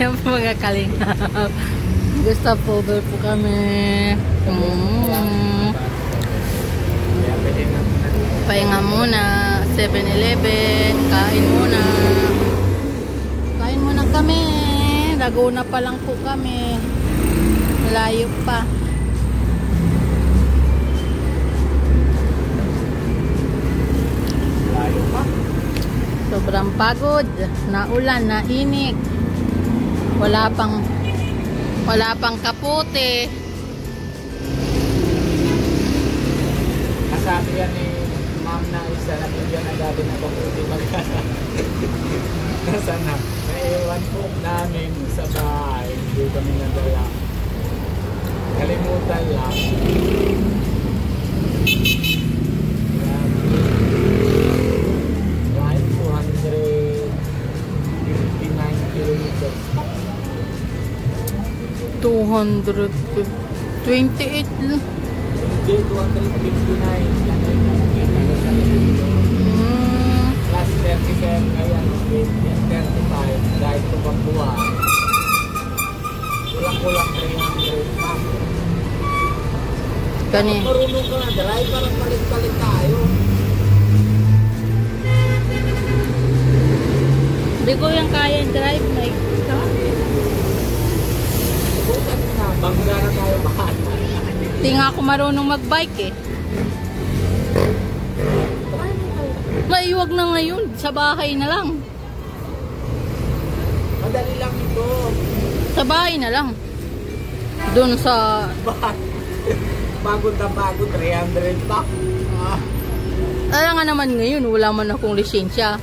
Yan po mga kalinga. Gusto po po kami. Pahinga muna. 7-Eleven. Kain muna. Kain muna kami. Laguna pa lang po kami. Malayo pa. Sobrang pagod. Naulan, nainit. Wala pang kapote. Nasabi yan ni ma'am na isa na bigyan na gabi na kapote magkana. Nasaan na? Naiwan po namin sa bahay. Hindi kami nadala. Kalimutan lang. Right, 259 kilometers. 228 lang. Hindi, 259. Plus 37 ngayon, 35. Dahil ito pang buwan. Kulang-kulang 300. Kani. Marunong ka na, dahil parang palit-palit tayo. Hindi ko yung kaya drive, Mike. Bukan na, bangga na tayo bakit. Hindi nga ako marunong magbike eh. Maiwag na ngayon, sa bahay na lang. Madali lang ito. Sa bahay na lang. Doon sa... Pagod na pagod, 300 pa. Alam nga naman ngayon, wala man akong lisensya.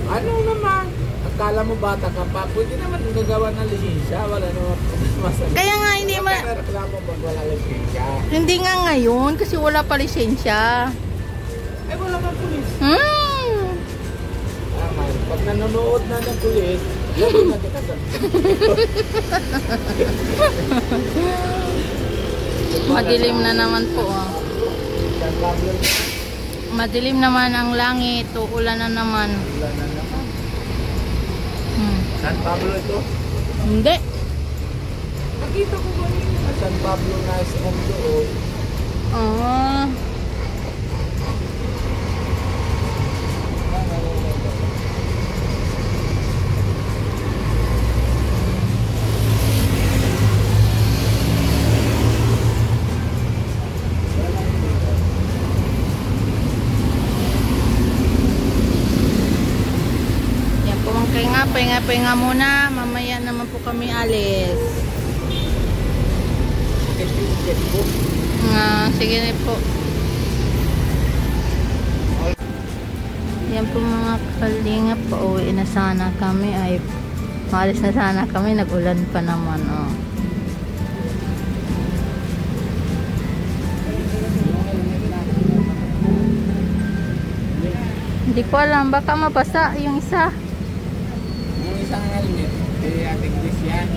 Ano naman? Akala mo bata ka pa, pwede naman gagawa ng lisensya. Wala naman masama. Kaya nga hindi Reklamo pag wala lisensya. Hindi nga ngayon, kasi wala pa lisensya. Wala pa pulis. Pag nanonood na ng pulis, lalo na kita sa Madilim na naman po. Madilim naman ang langit. Uulan na naman. Ulan na naman. San Pablo ito? Hindi. Nakita ko ba yun? San Pablo na sa doon. Pahinga muna. Mamaya naman po kami alis. Sige na po. Yan po mga kalinga. Pauwi na sana kami. Ay, maalis na sana kami. Nag-ulan pa naman. Hindi ko alam. Baka mabasa yung isa. Isang helmet, ating this yan.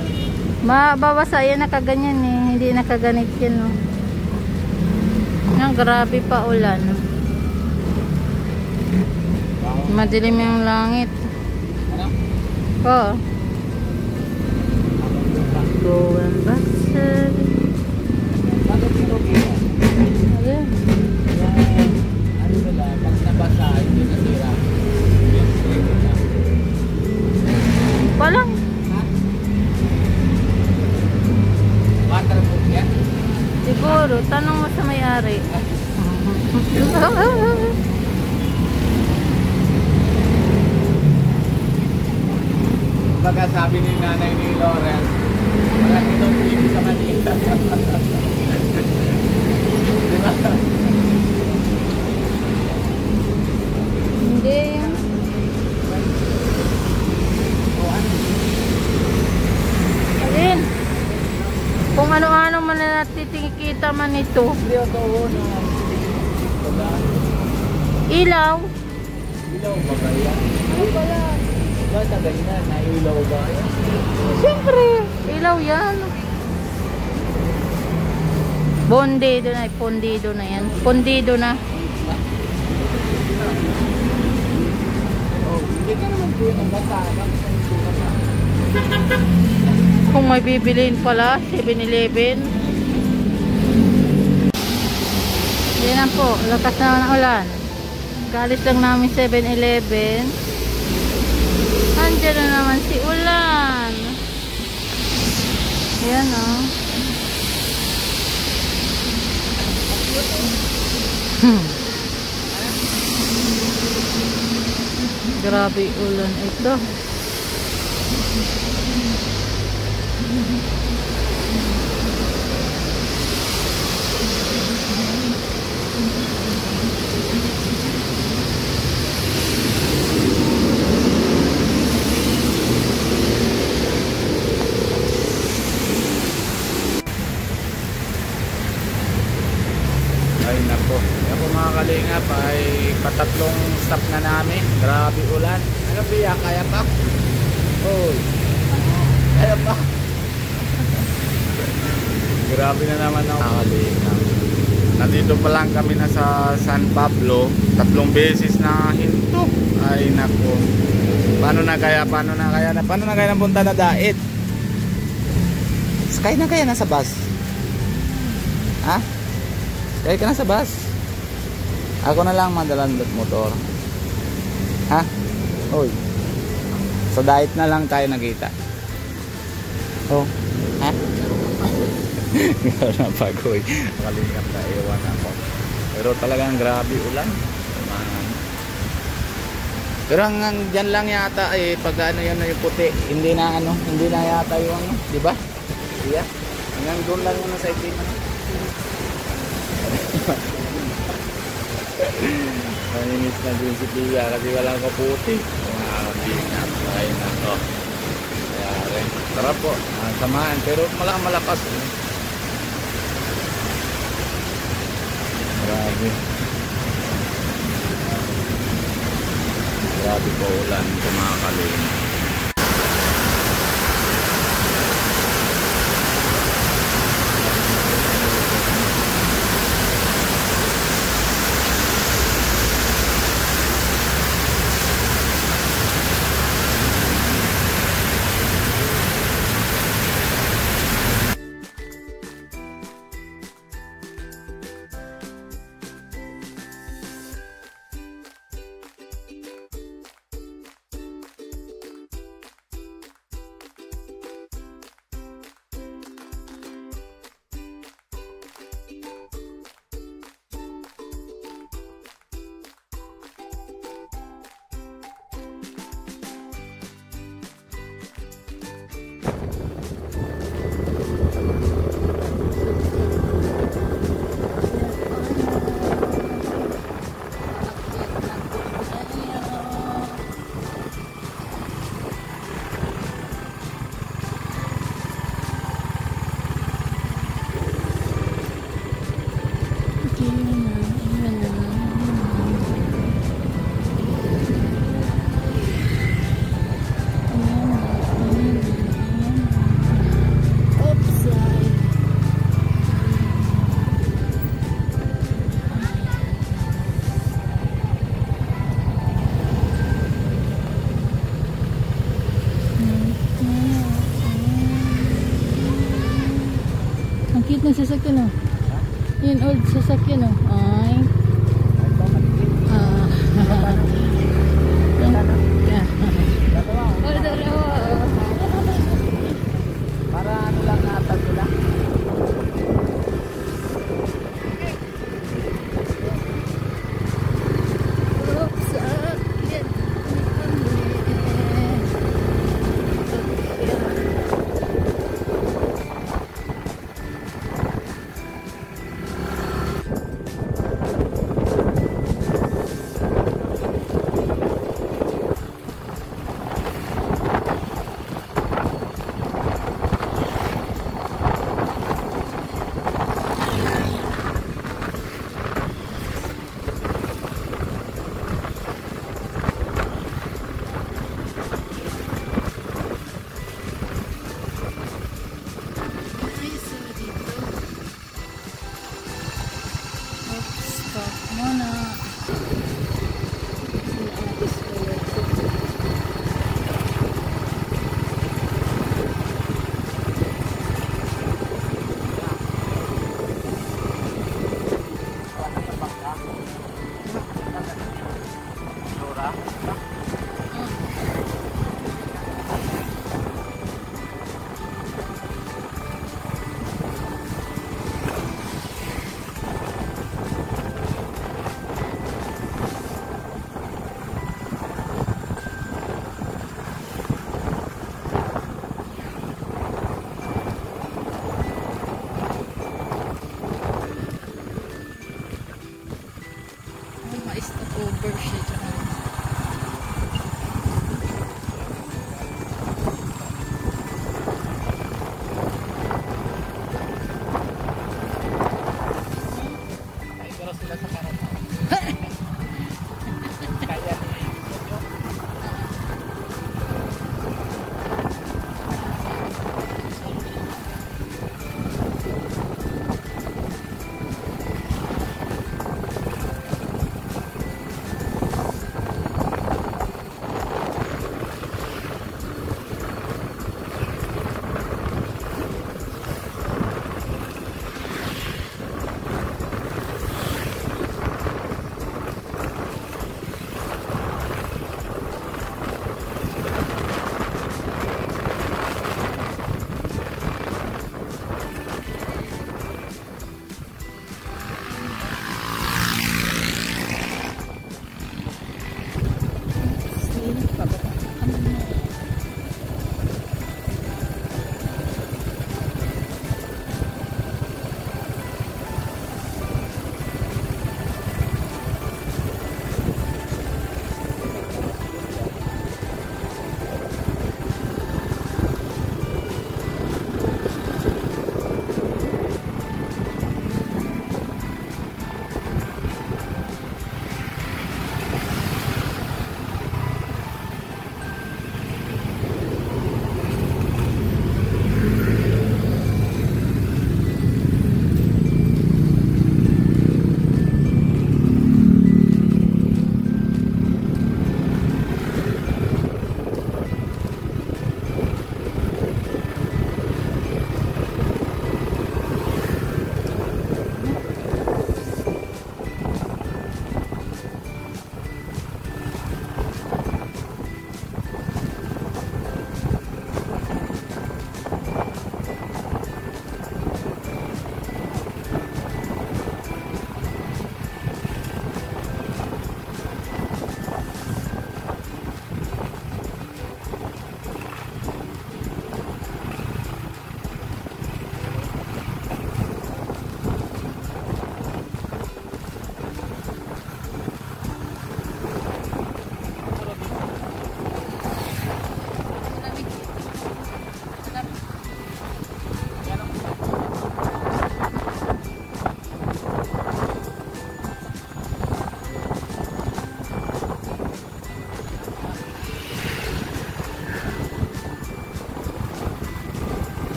Mababasa yan, nakaganyan eh. Hindi nakaganit yan grabe pa ulan. Madilim yung langit. Go and bustle. Bakit ito kaya? Ano nila, pag nabasa, hindi nasira. Palang. Waterproof yan? Siguro, tanong mo sa may-ari. Baga sabi ni nanay ni Lawrence, malaki itong TV sa Manila. Diba? Hindi yan. Alin? Kung ano-ano man na natitikita man ito. Hindi ako na. Ilaw. Ilaw ba kaya? Ano pala? Ba, tagal na. Nailaw ba? Siyempre, ilaw yan. Bondido na, pondido na yan. Pondido na. Oh, hindi Pwede ka naman po yung kasama. Kung may bibiliin pala, 7-Eleven. Yan na po, lakas na ng ulan. Galis lang namin 7-Eleven. Andiyan na naman si ulan. Yan o. Grabe ulan ito. Ay nako. Yan po mga kalingap ay patatlong stop na namin. Grabe ulan. Ano biya? Kaya pa? Oy. Kaya pa? Grabe na naman ang mga kalingap. Nandito pa lang kami na sa San Pablo. 3 beses na hinto. Ay nako. Paano na kaya napunta na Dait? Sakay na kaya na sa bus? Ha? Kaya ka na sa bus. Ako na lang madalandot motor. Ha? Hoy. Sa Dait na lang tayo nagkita. Oh. Ha? Gano'n na pagoy. Kalingap na iwan ako. Pero talagang grabe ulan. Pero hanggang dyan lang yata eh, pag ano yun yung puti, hindi na yata yung ano, di ba? Yeah. Hanggang doon lang yung sa itim ano. Maninis na din si Pia kasi walang kaputi. Mga ay nako. Kaya tara po, samaan pero malakas. Grabe po ulan mga kalingap. Ang cute ng sasakyan oh. Yun old sasakyan oh. Ay. Para ano lang natag nila.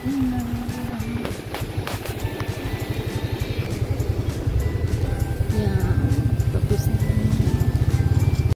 Yun na.